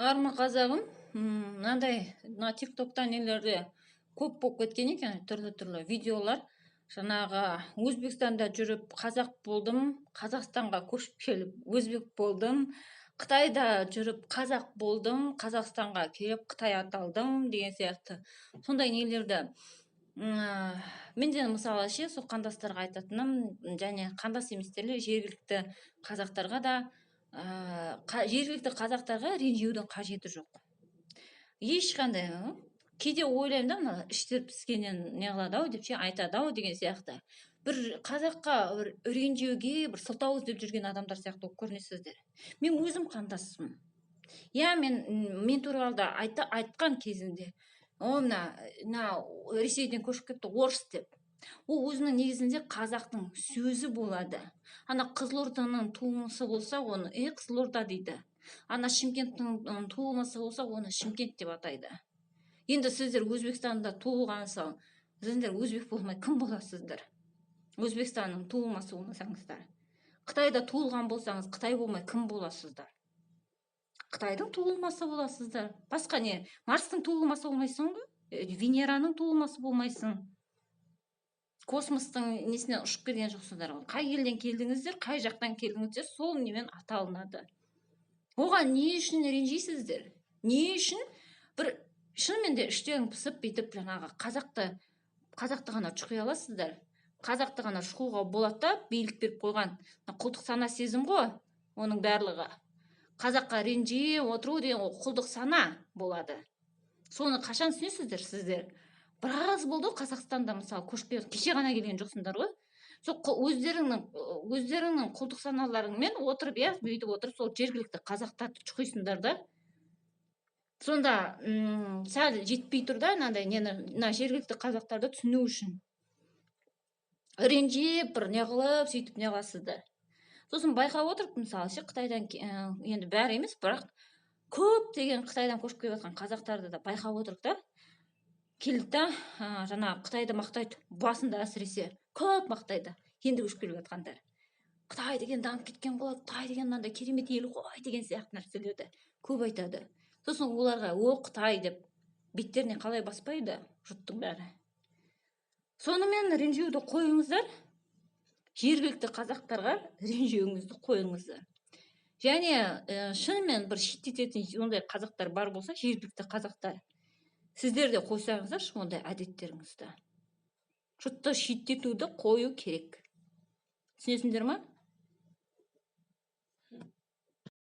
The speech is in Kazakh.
Армы қазағым, мынандай мына тиктокта нелерде көп болып кеткен екен, түрлі видеолар. Жаңағы Өзбекстанда жүріп қазақ болдым, Қазақстанға көшіп келіп өзбек болдым, Қытайда жүріп қазақ болдым, Қазақстанға келіп Қытай аталдым деген сияқты. Сондай нелерді менде мысалы сол қандастарға айтатыным, және қандас еместерлер жергілікті қазақтарға да жергілікті қазақтарға ренжудің қажеті жоқ. Ешқандай. Кейде ойлаймын да, мына іштер піскеннен не қылады ау деп ше айтады ау деген сияқты. Бір қазаққа бір ренжуге бір сылтау іздеп жүрген адамдар сияқты болып көрінесіздер. Мен өзім қандасымын. Иә, мен туралы да айтқан кезінде, мына Ресейден көшіп келіпті орыс деп. Ол өзінің негізінде қазақтың сөзі болады. Ана Қызылорданың туылмасы болса, оны Қызылорда дейді. Ана Шымкенттің туылмасы болса, оны Шымкент деп атайды. Енді сіздер Өзбекстанда туылғансың, сіздер өзбек болмай кім боласыздар? Өзбекстанның туылмасы болмасаңыздар. Қытайда туылған болсаңыз, Қытай болмай кім боласыздар? Қытайдың туылмасы боласыздар. Басқа не? Марстың туылмасы болмайсың ғой? Венераның туылмасы болмайсың. Космостың несінен ұшып келген жоқсыздар ғой. Қай елден келдіңіздер, қай жақтан келдіңіздер, сол немен аталынады. Оған не үшін ренжисіздер? Не үшін? Бір шынымен де іштерің пысып бүйтіп жаңағы қазақты ғана шұқи аласыздар. Қазақты ғана шұқуға болады да, билік беріп қойған құлдық сана сезім ғой, оның барлығы. Қазаққа ренжи отыру деген құлдық сана болады. Соны қашан түсінесіздер сіздер? Біраз болды Қазақстанда мысалы көшпей, кеше ғана келген жоқсыңдар ғой. Сол өздеріңнің құлдық саналарыңмен отырып, бүйтіп отырып, сол жергілікті қазақтарды шұқисыңдар да. Сонда сәл жетпей тұр да, мына жергілікті қазақтарды түсіну үшін. Ренжіп, бір не қылып, сөйтіп не қыласыздар. Сосын байқап отырып, мысалы Қытайдан, енді бәрі емес, бірақ көп деген Қытайдан көшіп келіп жатқан қазақтарды да байқап отырып та, келді да, жаңағы Қытайды мақтайды, басында әсіресе көп мақтайды, енді көшіп келіп жатқандар. Қытай деген дамып кеткен ғой, Қытай деген мынандай керемет ел ғой деген сияқты нәрселерді көп айтады. Сосын оларға Қытай деп беттеріне қалай баспайды жұрттың бәрі. Сонымен ренжуді қойыңыздар, жергілікті қазақтарға ренжуіңізді қойыңыздар. Және шынымен бір шеттететін ондай қазақтар бар болса, жергілікті қазақтар, сіздер де қойсаңыздаршы ондай әдеттеріңізді. Жұртты шеттетуді қою керек. Түсінесіңдер ма?